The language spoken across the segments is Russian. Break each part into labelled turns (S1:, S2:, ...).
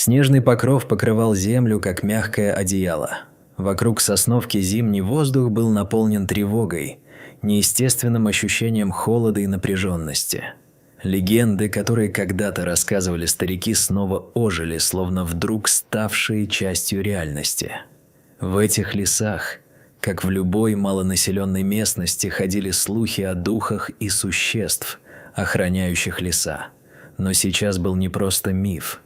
S1: Снежный покров покрывал землю, как мягкое одеяло. Вокруг сосновки зимний воздух был наполнен тревогой, неестественным ощущением холода и напряженности. Легенды, которые когда-то рассказывали старики, снова ожили, словно вдруг ставшие частью реальности. В этих лесах, как в любой малонаселенной местности, ходили слухи о духах и существ, охраняющих леса. Но сейчас был не просто миф.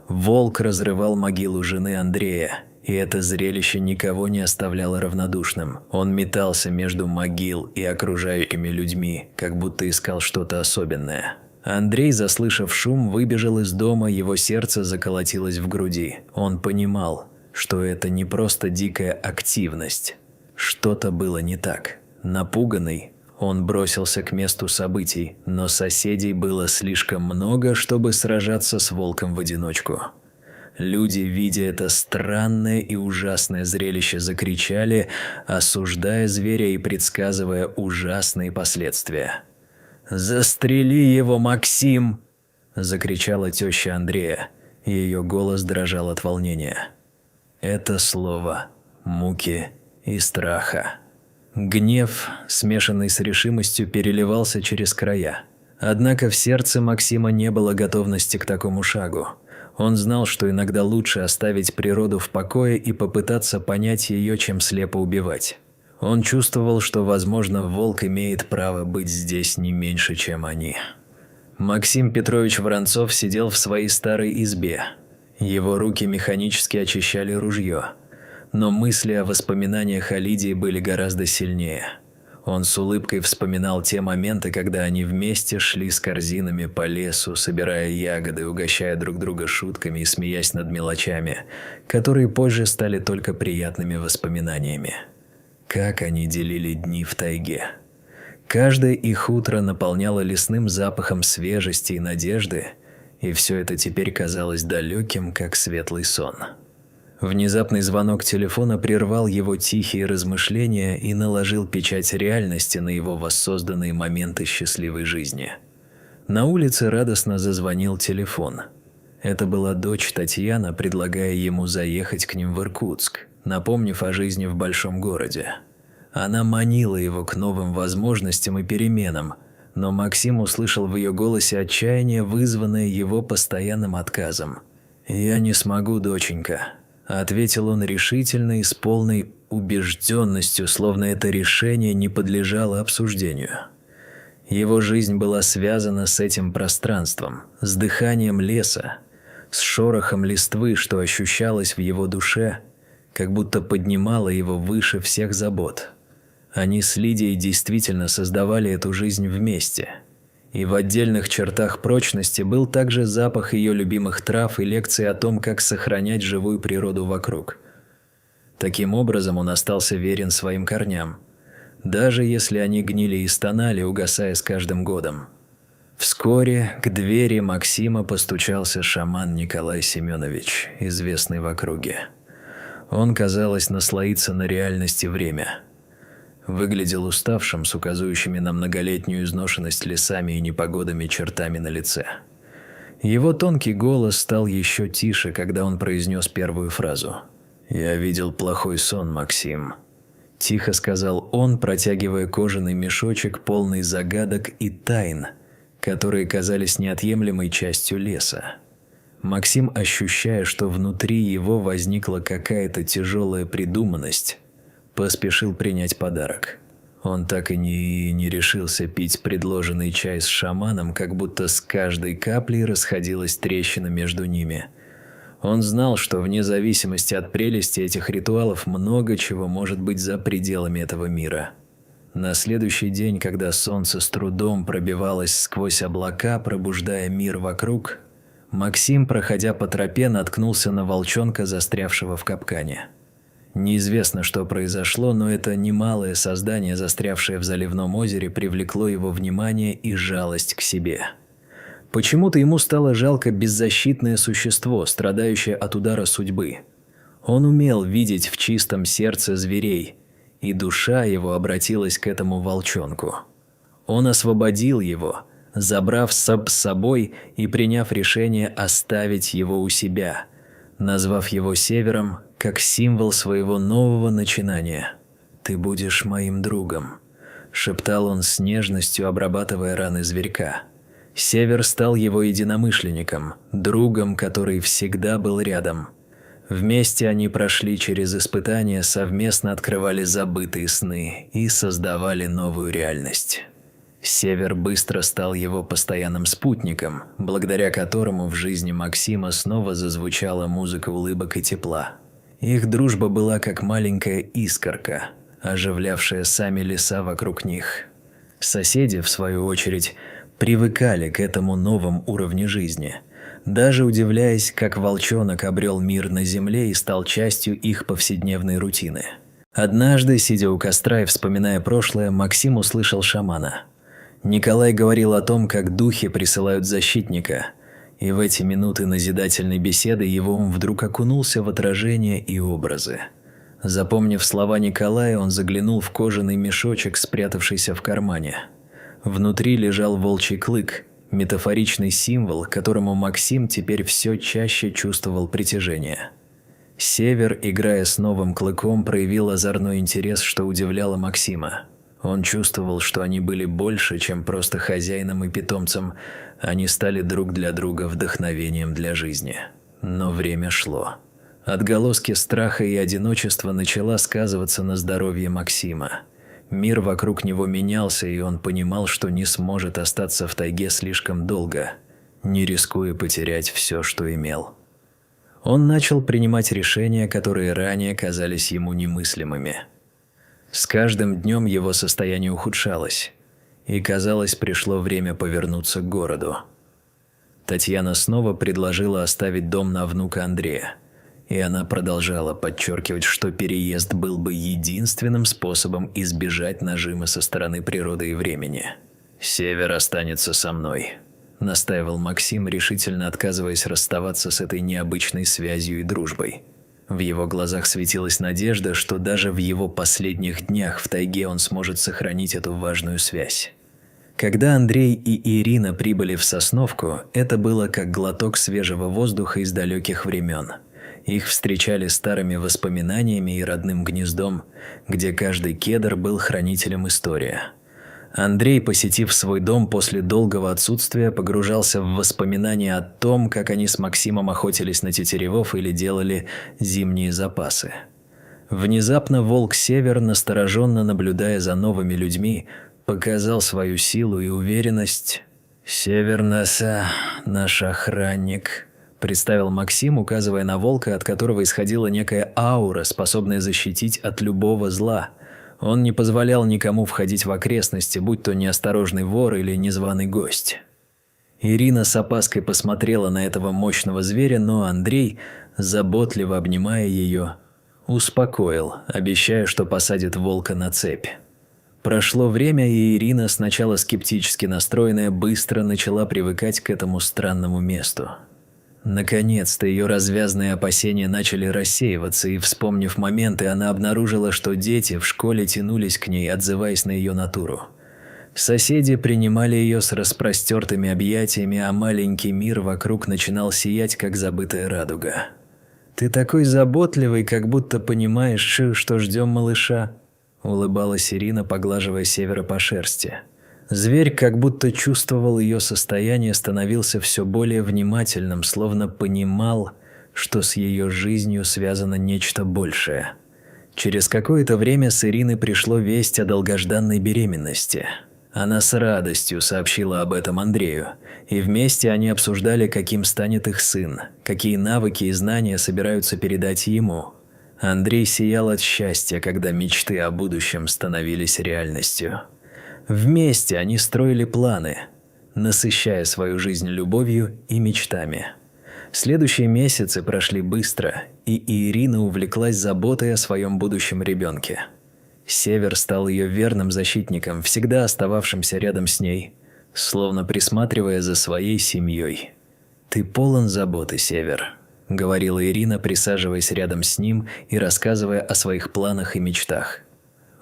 S1: Волк разрывал могилу жены Андрея, и это зрелище никого не оставляло равнодушным. Он метался между могил и окружающими людьми, как будто искал что-то особенное. Андрей, заслышав шум, выбежал из дома, его сердце заколотилось в груди. Он понимал, что это не просто дикая активность. Что-то было не так. Напуганный, он бросился к месту событий, но соседей было слишком много, чтобы сражаться с волком в одиночку. Люди, видя это странное и ужасное зрелище, закричали, осуждая зверя и предсказывая ужасные последствия. «Застрели его, Максим!» – закричала теща Андрея. Ее голос дрожал от волнения. Это слово муки и страха. Гнев, смешанный с решимостью, переливался через края. Однако в сердце Максима не было готовности к такому шагу. Он знал, что иногда лучше оставить природу в покое и попытаться понять ее, чем слепо убивать. Он чувствовал, что, возможно, волк имеет право быть здесь не меньше, чем они. Максим Петрович Воронцов сидел в своей старой избе. Его руки механически очищали ружье. Но мысли о воспоминаниях о Лидии были гораздо сильнее. Он с улыбкой вспоминал те моменты, когда они вместе шли с корзинами по лесу, собирая ягоды, угощая друг друга шутками и смеясь над мелочами, которые позже стали только приятными воспоминаниями. Как они делили дни в тайге. Каждое их утро наполняло лесным запахом свежести и надежды, и все это теперь казалось далеким, как светлый сон. Внезапный звонок телефона прервал его тихие размышления и наложил печать реальности на его воссозданные моменты счастливой жизни. На улице радостно зазвонил телефон. Это была дочь Татьяна, предлагая ему заехать к ним в Иркутск, напомнив о жизни в большом городе. Она манила его к новым возможностям и переменам, но Максим услышал в ее голосе отчаяние, вызванное его постоянным отказом. «Я не смогу, доченька», – ответил он решительно и с полной убежденностью, словно это решение не подлежало обсуждению. Его жизнь была связана с этим пространством, с дыханием леса, с шорохом листвы, что ощущалось в его душе, как будто поднимало его выше всех забот. Они с Лидией действительно создавали эту жизнь вместе. И в отдельных чертах прочности был также запах ее любимых трав и лекции о том, как сохранять живую природу вокруг. Таким образом, он остался верен своим корням, даже если они гнили и стонали, угасая с каждым годом. Вскоре к двери Максима постучался шаман Николай Семенович, известный в округе. Он, казалось, наслоится на реальность и время. Выглядел уставшим, с указывающими на многолетнюю изношенность лесами и непогодами чертами на лице. Его тонкий голос стал еще тише, когда он произнес первую фразу. «Я видел плохой сон, Максим», – тихо сказал он, протягивая кожаный мешочек, полный загадок и тайн, которые казались неотъемлемой частью леса. Максим, ощущая, что внутри его возникла какая-то тяжелая придуманность, поспешил принять подарок. Он так и не решился пить предложенный чай с шаманом, как будто с каждой каплей расходилась трещина между ними. Он знал, что вне зависимости от прелести этих ритуалов много чего может быть за пределами этого мира. На следующий день, когда солнце с трудом пробивалось сквозь облака, пробуждая мир вокруг, Максим, проходя по тропе, наткнулся на волчонка, застрявшего в капкане. Неизвестно, что произошло, но это немалое создание, застрявшее в заливном озере, привлекло его внимание и жалость к себе. Почему-то ему стало жалко беззащитное существо, страдающее от удара судьбы. Он умел видеть в чистом сердце зверей, и душа его обратилась к этому волчонку. Он освободил его, забрав с собой и приняв решение оставить его у себя, назвав его Севером как символ своего нового начинания. «Ты будешь моим другом», – шептал он с нежностью, обрабатывая раны зверька. Север стал его единомышленником, другом, который всегда был рядом. Вместе они прошли через испытания, совместно открывали забытые сны и создавали новую реальность. Север быстро стал его постоянным спутником, благодаря которому в жизни Максима снова зазвучала музыка улыбок и тепла. Их дружба была как маленькая искорка, оживлявшая сами леса вокруг них. Соседи, в свою очередь, привыкали к этому новому уровню жизни, даже удивляясь, как волчонок обрел мир на земле и стал частью их повседневной рутины. Однажды, сидя у костра и вспоминая прошлое, Максим услышал шамана. Николай говорил о том, как духи присылают защитника, и в эти минуты назидательной беседы его ум вдруг окунулся в отражения и образы. Запомнив слова Николая, он заглянул в кожаный мешочек, спрятавшийся в кармане. Внутри лежал волчий клык, метафоричный символ, к которому Максим теперь все чаще чувствовал притяжение. Север, играя с новым клыком, проявил озорной интерес, что удивляло Максима. Он чувствовал, что они были больше, чем просто хозяином и питомцем, они стали друг для друга вдохновением для жизни. Но время шло. Отголоски страха и одиночества начала сказываться на здоровье Максима. Мир вокруг него менялся, и он понимал, что не сможет остаться в тайге слишком долго, не рискуя потерять все, что имел. Он начал принимать решения, которые ранее казались ему немыслимыми. С каждым днем его состояние ухудшалось, и, казалось, пришло время повернуться к городу. Татьяна снова предложила оставить дом на внука Андрея, и она продолжала подчеркивать, что переезд был бы единственным способом избежать нажима со стороны природы и времени. «Север останется со мной», – настаивал Максим, решительно отказываясь расставаться с этой необычной связью и дружбой. В его глазах светилась надежда, что даже в его последних днях в тайге он сможет сохранить эту важную связь. Когда Андрей и Ирина прибыли в Сосновку, это было как глоток свежего воздуха из далеких времен. Их встречали старыми воспоминаниями и родным гнездом, где каждый кедр был хранителем истории. Андрей, посетив свой дом после долгого отсутствия, погружался в воспоминания о том, как они с Максимом охотились на тетеревов или делали зимние запасы. Внезапно волк Север, настороженно наблюдая за новыми людьми, показал свою силу и уверенность. «Север Носа, наш охранник», – представил Максим, указывая на волка, от которого исходила некая аура, способная защитить от любого зла. Он не позволял никому входить в окрестности, будь то неосторожный вор или незваный гость. Ирина с опаской посмотрела на этого мощного зверя, но Андрей, заботливо обнимая ее, успокоил, обещая, что посадит волка на цепь. Прошло время, и Ирина, сначала скептически настроенная, быстро начала привыкать к этому странному месту. Наконец-то ее развязные опасения начали рассеиваться, и, вспомнив моменты, она обнаружила, что дети в школе тянулись к ней, отзываясь на ее натуру. Соседи принимали ее с распростертыми объятиями, а маленький мир вокруг начинал сиять, как забытая радуга. «Ты такой заботливый, как будто понимаешь, что ждем малыша», – улыбалась Ирина, поглаживая Севера по шерсти. Зверь, как будто чувствовал ее состояние, становился все более внимательным, словно понимал, что с ее жизнью связано нечто большее. Через какое-то время с Ирины пришло весть о долгожданной беременности. Она с радостью сообщила об этом Андрею, и вместе они обсуждали, каким станет их сын, какие навыки и знания собираются передать ему. Андрей сиял от счастья, когда мечты о будущем становились реальностью. Вместе они строили планы, насыщая свою жизнь любовью и мечтами. Следующие месяцы прошли быстро, и Ирина увлеклась заботой о своем будущем ребенке. Север стал ее верным защитником, всегда остававшимся рядом с ней, словно присматривая за своей семьей. «Ты полон заботы, Север», – говорила Ирина, присаживаясь рядом с ним и рассказывая о своих планах и мечтах.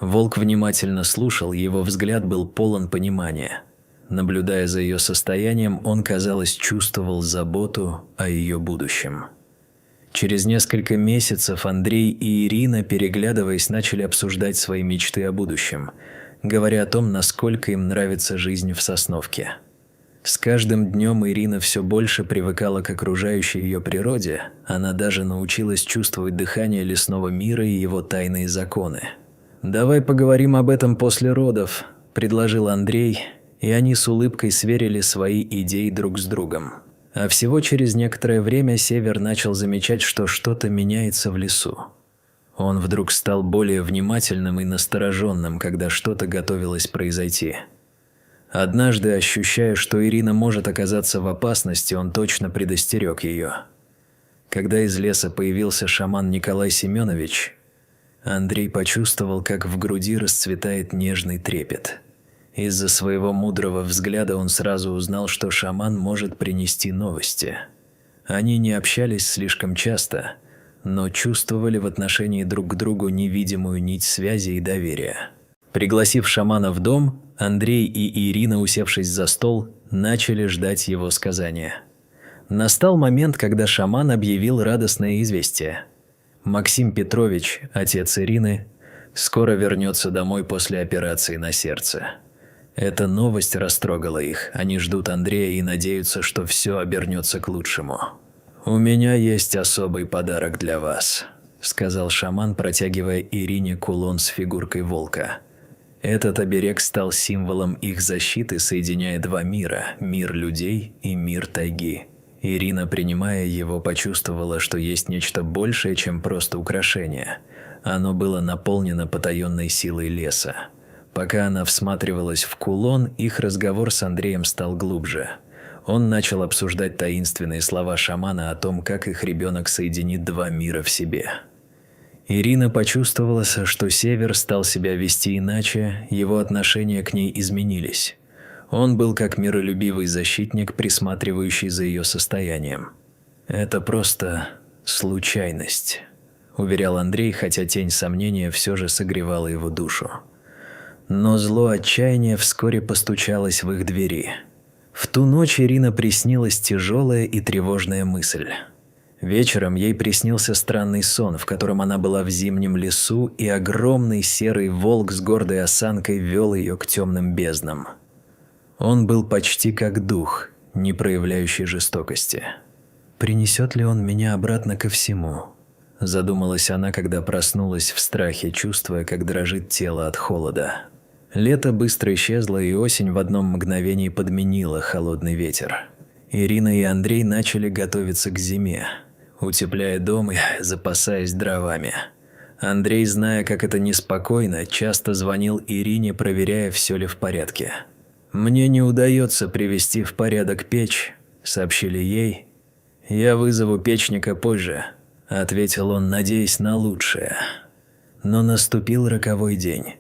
S1: Волк внимательно слушал, его взгляд был полон понимания. Наблюдая за ее состоянием, он, казалось, чувствовал заботу о ее будущем. Через несколько месяцев Андрей и Ирина, переглядываясь, начали обсуждать свои мечты о будущем, говоря о том, насколько им нравится жизнь в Сосновке. С каждым днем Ирина все больше привыкала к окружающей ее природе, она даже научилась чувствовать дыхание лесного мира и его тайные законы. «Давай поговорим об этом после родов», – предложил Андрей, и они с улыбкой сверили свои идеи друг с другом. А всего через некоторое время Север начал замечать, что что-то меняется в лесу. Он вдруг стал более внимательным и настороженным, когда что-то готовилось произойти. Однажды, ощущая, что Ирина может оказаться в опасности, он точно предостерег ее. Когда из леса появился шаман Николай Семенович, Андрей почувствовал, как в груди расцветает нежный трепет. Из-за своего мудрого взгляда он сразу узнал, что шаман может принести новости. Они не общались слишком часто, но чувствовали в отношении друг к другу невидимую нить связи и доверия. Пригласив шамана в дом, Андрей и Ирина, усевшись за стол, начали ждать его сказания. Настал момент, когда шаман объявил радостное известие. Максим Петрович, отец Ирины, скоро вернется домой после операции на сердце. Эта новость растрогала их, они ждут Андрея и надеются, что все обернется к лучшему. «У меня есть особый подарок для вас», – сказал шаман, протягивая Ирине кулон с фигуркой волка. Этот оберег стал символом их защиты, соединяя два мира – мир людей и мир тайги. Ирина, принимая его, почувствовала, что есть нечто большее, чем просто украшение. Оно было наполнено потаенной силой леса. Пока она всматривалась в кулон, их разговор с Андреем стал глубже. Он начал обсуждать таинственные слова шамана о том, как их ребенок соединит два мира в себе. Ирина почувствовала, что Север стал себя вести иначе, его отношения к ней изменились. Он был как миролюбивый защитник, присматривающий за ее состоянием. «Это просто случайность», – уверял Андрей, хотя тень сомнения все же согревала его душу. Но зло отчаяния вскоре постучалось в их двери. В ту ночь Ирина приснилась тяжелая и тревожная мысль. Вечером ей приснился странный сон, в котором она была в зимнем лесу, и огромный серый волк с гордой осанкой вел ее к темным безднам. Он был почти как дух, не проявляющий жестокости. «Принесет ли он меня обратно ко всему?» – задумалась она, когда проснулась в страхе, чувствуя, как дрожит тело от холода. Лето быстро исчезло, и осень в одном мгновении подменила холодный ветер. Ирина и Андрей начали готовиться к зиме, утепляя дом и запасаясь дровами. Андрей, зная, как это неспокойно, часто звонил Ирине, проверяя, все ли в порядке. «Мне не удается привести в порядок печь», – сообщили ей. «Я вызову печника позже», – ответил он, надеясь на лучшее. Но наступил роковой день.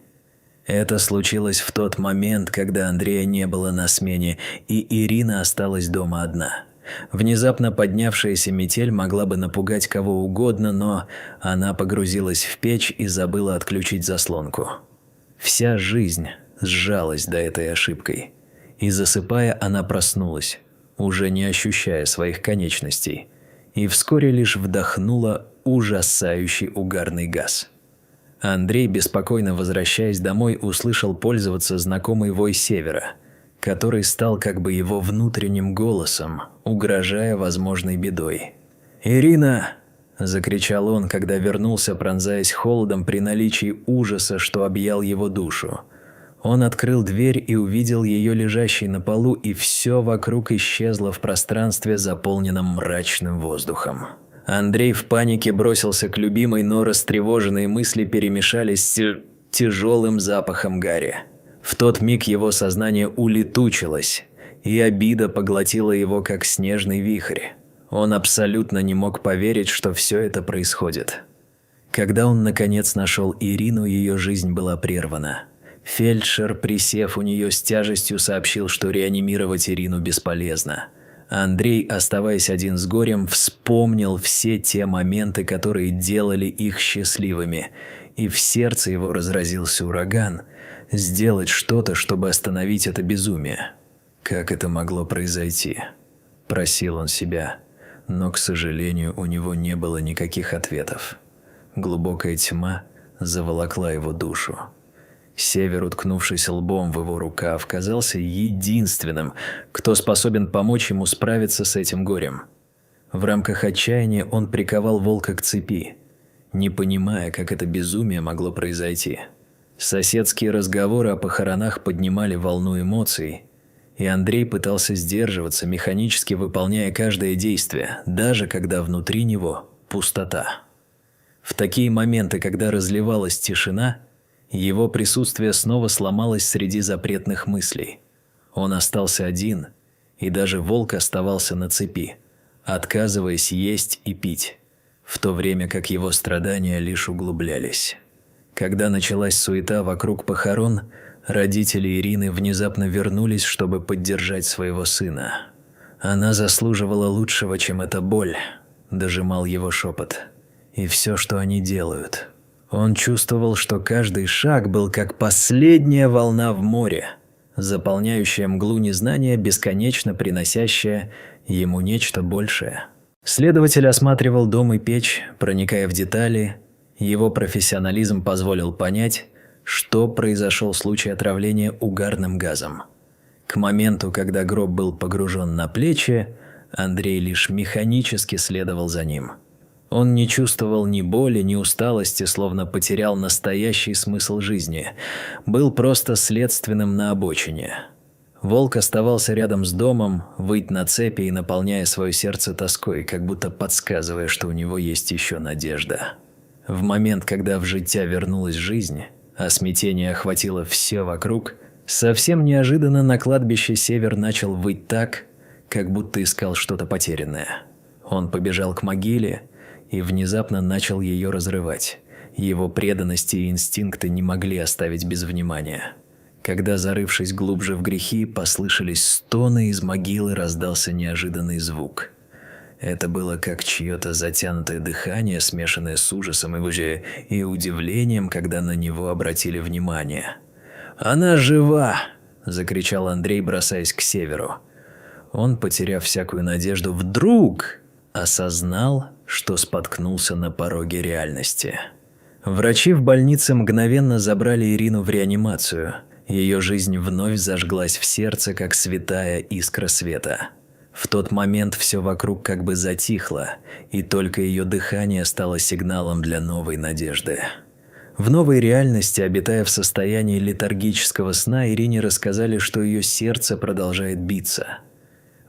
S1: Это случилось в тот момент, когда Андрея не было на смене, и Ирина осталась дома одна. Внезапно поднявшаяся метель могла бы напугать кого угодно, но она погрузилась в печь и забыла отключить заслонку. Вся жизнь сжалась до этой ошибкой. И засыпая, она проснулась, уже не ощущая своих конечностей, и вскоре лишь вдохнула ужасающий угарный газ. Андрей, беспокойно возвращаясь домой, услышал пользоваться знакомый вой Севера, который стал как бы его внутренним голосом, угрожая возможной бедой. «Ирина!» – закричал он, когда вернулся, пронзаясь холодом при наличии ужаса, что объял его душу. Он открыл дверь и увидел ее лежащей на полу, и все вокруг исчезло в пространстве, заполненном мрачным воздухом. Андрей в панике бросился к любимой, но растревоженные мысли перемешались с тяжелым запахом гари. В тот миг его сознание улетучилось, и обида поглотила его, как снежный вихрь. Он абсолютно не мог поверить, что все это происходит. Когда он наконец нашел Ирину, ее жизнь была прервана. Фельдшер, присев у нее с тяжестью, сообщил, что реанимировать Ирину бесполезно. Андрей, оставаясь один с горем, вспомнил все те моменты, которые делали их счастливыми, и в сердце его разразился ураган. Сделать что-то, чтобы остановить это безумие. Как это могло произойти? Просил он себя. но, к сожалению, у него не было никаких ответов. Глубокая тьма заволокла его душу. Север, уткнувшись лбом в его рукав, казался единственным, кто способен помочь ему справиться с этим горем. В рамках отчаяния он приковал волка к цепи, не понимая, как это безумие могло произойти. Соседские разговоры о похоронах поднимали волну эмоций, и Андрей пытался сдерживаться, механически выполняя каждое действие, даже когда внутри него пустота. В такие моменты, когда разливалась тишина, его присутствие снова сломалось среди запретных мыслей. Он остался один, и даже волк оставался на цепи, отказываясь есть и пить, в то время как его страдания лишь углублялись. Когда началась суета вокруг похорон, родители Ирины внезапно вернулись, чтобы поддержать своего сына. «Она заслуживала лучшего, чем эта боль», – дожимал его шепот. «И все, что они делают». Он чувствовал, что каждый шаг был как последняя волна в море, заполняющая мглу незнания, бесконечно приносящая ему нечто большее. Следователь осматривал дом и печь, проникая в детали. Его профессионализм позволил понять, что произошел случай отравления угарным газом. К моменту, когда гроб был погружен на плечи, Андрей лишь механически следовал за ним. Он не чувствовал ни боли, ни усталости, словно потерял настоящий смысл жизни. Был просто следственным на обочине. Волк оставался рядом с домом, выть на цепи и наполняя свое сердце тоской, как будто подсказывая, что у него есть еще надежда. В момент, когда в життя вернулась жизнь, а смятение охватило все вокруг, совсем неожиданно на кладбище Север начал выть так, как будто искал что-то потерянное. Он побежал к могиле и внезапно начал ее разрывать. Его преданность и инстинкты не могли оставить без внимания. Когда, зарывшись глубже в грехи, послышались стоны, из могилы раздался неожиданный звук. Это было как чье-то затянутое дыхание, смешанное с ужасом и удивлением, когда на него обратили внимание. «Она жива!» – закричал Андрей, бросаясь к Северу. Он, потеряв всякую надежду, вдруг осознал, что споткнулся на пороге реальности. Врачи в больнице мгновенно забрали Ирину в реанимацию. Ее жизнь вновь зажглась в сердце, как святая искра света. В тот момент все вокруг как бы затихло, и только ее дыхание стало сигналом для новой надежды. В новой реальности, обитая в состоянии летаргического сна, Ирине рассказали, что ее сердце продолжает биться.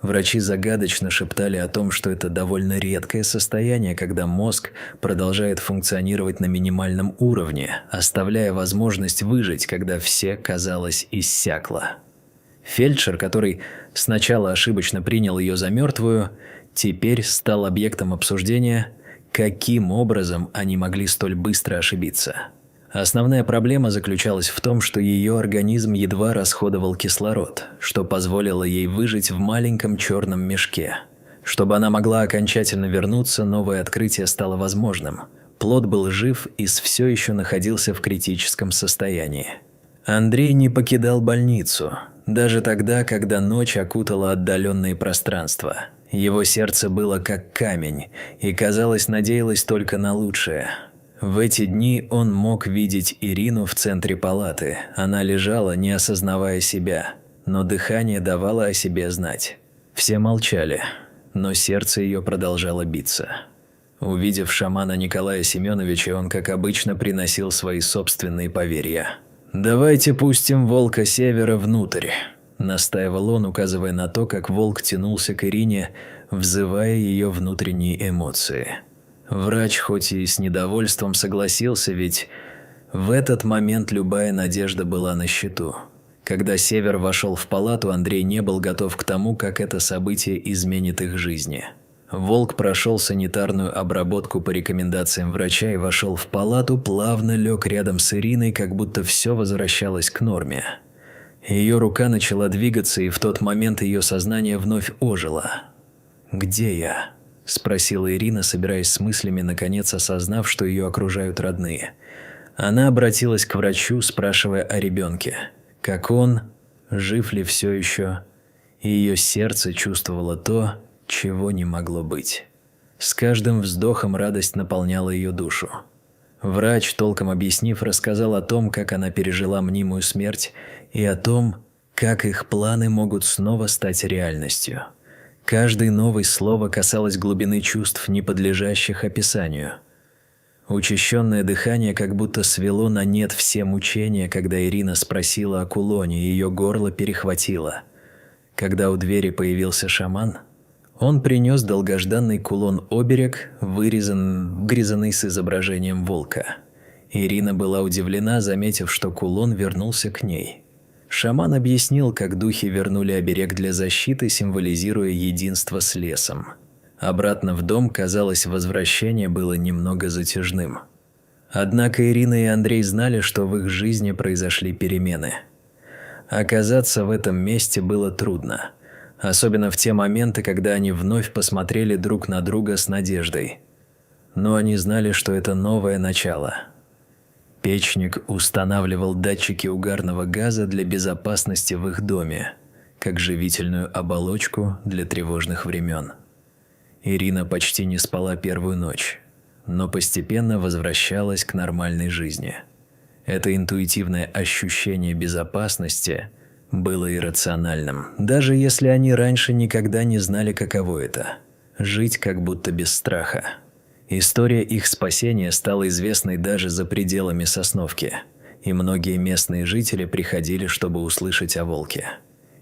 S1: Врачи загадочно шептали о том, что это довольно редкое состояние, когда мозг продолжает функционировать на минимальном уровне, оставляя возможность выжить, когда все, казалось, иссякло. Фельдшер, который сначала ошибочно принял ее за мертвую, теперь стал объектом обсуждения, каким образом они могли столь быстро ошибиться. Основная проблема заключалась в том, что ее организм едва расходовал кислород, что позволило ей выжить в маленьком черном мешке. Чтобы она могла окончательно вернуться, новое открытие стало возможным. Плод был жив и все еще находился в критическом состоянии. Андрей не покидал больницу, даже тогда, когда ночь окутала отдаленные пространства. Его сердце было как камень и, казалось, надеялось только на лучшее. В эти дни он мог видеть Ирину в центре палаты. Она лежала, не осознавая себя, но дыхание давало о себе знать. Все молчали, но сердце ее продолжало биться. Увидев шамана Николая Семеновича, он, как обычно, приносил свои собственные поверья. «Давайте пустим волка Севера внутрь», – настаивал он, указывая на то, как волк тянулся к Ирине, взывая ее внутренние эмоции. Врач, хоть и с недовольством, согласился, ведь в этот момент любая надежда была на счету. Когда Север вошел в палату, Андрей не был готов к тому, как это событие изменит их жизни. Волк прошел санитарную обработку по рекомендациям врача и вошел в палату, плавно лег рядом с Ириной, как будто все возвращалось к норме. Ее рука начала двигаться, и в тот момент ее сознание вновь ожило. «Где я?» – спросила Ирина, собираясь с мыслями, наконец осознав, что ее окружают родные. Она обратилась к врачу, спрашивая о ребенке. Как он, жив ли все еще, и ее сердце чувствовало то, чего не могло быть. С каждым вздохом радость наполняла ее душу. Врач, толком объяснив, рассказал о том, как она пережила мнимую смерть, и о том, как их планы могут снова стать реальностью. Каждое новое слово касалось глубины чувств, не подлежащих описанию. Учащенное дыхание как будто свело на нет все мучения, когда Ирина спросила о кулоне, и ее горло перехватило. Когда у двери появился шаман, он принес долгожданный кулон-оберег, вырезанный с изображением волка. Ирина была удивлена, заметив, что кулон вернулся к ней. Шаман объяснил, как духи вернули оберег для защиты, символизируя единство с лесом. Обратно в дом, казалось, возвращение было немного затяжным. Однако Ирина и Андрей знали, что в их жизни произошли перемены. Оказаться в этом месте было трудно. Особенно в те моменты, когда они вновь посмотрели друг на друга с надеждой. Но они знали, что это новое начало. Печник устанавливал датчики угарного газа для безопасности в их доме, как живительную оболочку для тревожных времен. Ирина почти не спала первую ночь, но постепенно возвращалась к нормальной жизни. Это интуитивное ощущение безопасности было иррациональным, даже если они раньше никогда не знали, каково это – жить как будто без страха. История их спасения стала известной даже за пределами Сосновки, и многие местные жители приходили, чтобы услышать о волке.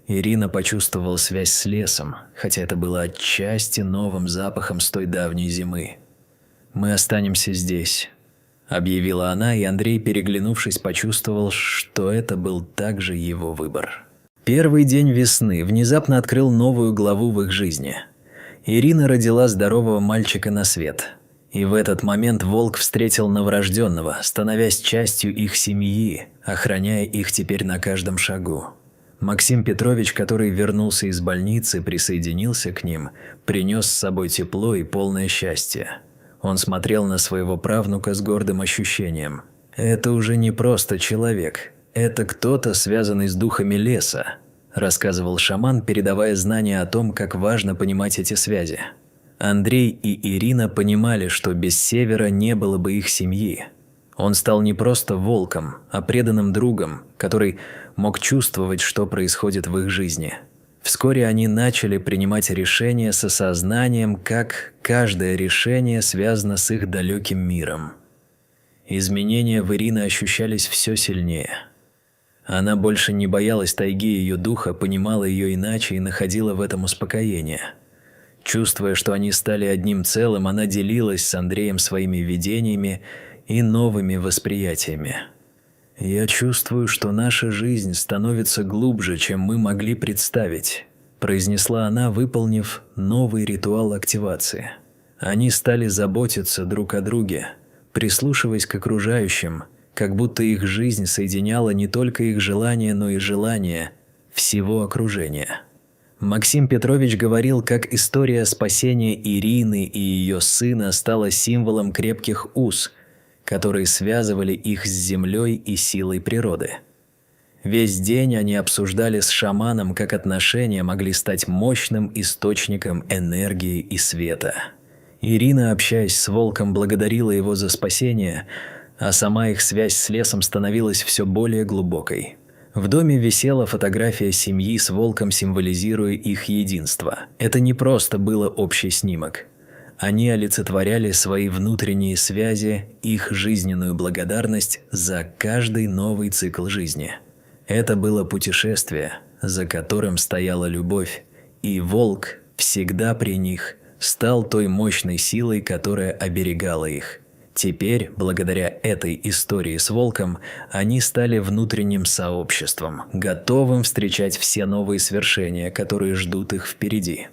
S1: Ирина почувствовала связь с лесом, хотя это было отчасти новым запахом с той давней зимы. «Мы останемся здесь», – объявила она, и Андрей, переглянувшись, почувствовал, что это был также его выбор. Первый день весны внезапно открыл новую главу в их жизни. Ирина родила здорового мальчика на свет. И в этот момент волк встретил новорожденного, становясь частью их семьи, охраняя их теперь на каждом шагу. Максим Петрович, который вернулся из больницы, присоединился к ним, принес с собой тепло и полное счастье. Он смотрел на своего правнука с гордым ощущением. «Это уже не просто человек, это кто-то, связанный с духами леса», – рассказывал шаман, передавая знания о том, как важно понимать эти связи. Андрей и Ирина понимали, что без Севера не было бы их семьи. Он стал не просто волком, а преданным другом, который мог чувствовать, что происходит в их жизни. Вскоре они начали принимать решения с осознанием, как каждое решение связано с их далеким миром. Изменения в Ирине ощущались все сильнее. Она больше не боялась тайги ее духа, понимала ее иначе и находила в этом успокоение. Чувствуя, что они стали одним целым, она делилась с Андреем своими видениями и новыми восприятиями. «Я чувствую, что наша жизнь становится глубже, чем мы могли представить», – произнесла она, выполнив новый ритуал активации. Они стали заботиться друг о друге, прислушиваясь к окружающим, как будто их жизнь соединяла не только их желания, но и желания всего окружения. Максим Петрович говорил, как история спасения Ирины и ее сына стала символом крепких уз, которые связывали их с землей и силой природы. Весь день они обсуждали с шаманом, как отношения могли стать мощным источником энергии и света. Ирина, общаясь с волком, благодарила его за спасение, а сама их связь с лесом становилась все более глубокой. В доме висела фотография семьи с волком, символизируя их единство. Это не просто было общий снимок. Они олицетворяли свои внутренние связи, их жизненную благодарность за каждый новый цикл жизни. Это было путешествие, за которым стояла любовь, и волк, всегда при них, стал той мощной силой, которая оберегала их. Теперь, благодаря этой истории с волком, они стали внутренним сообществом, готовым встречать все новые свершения, которые ждут их впереди.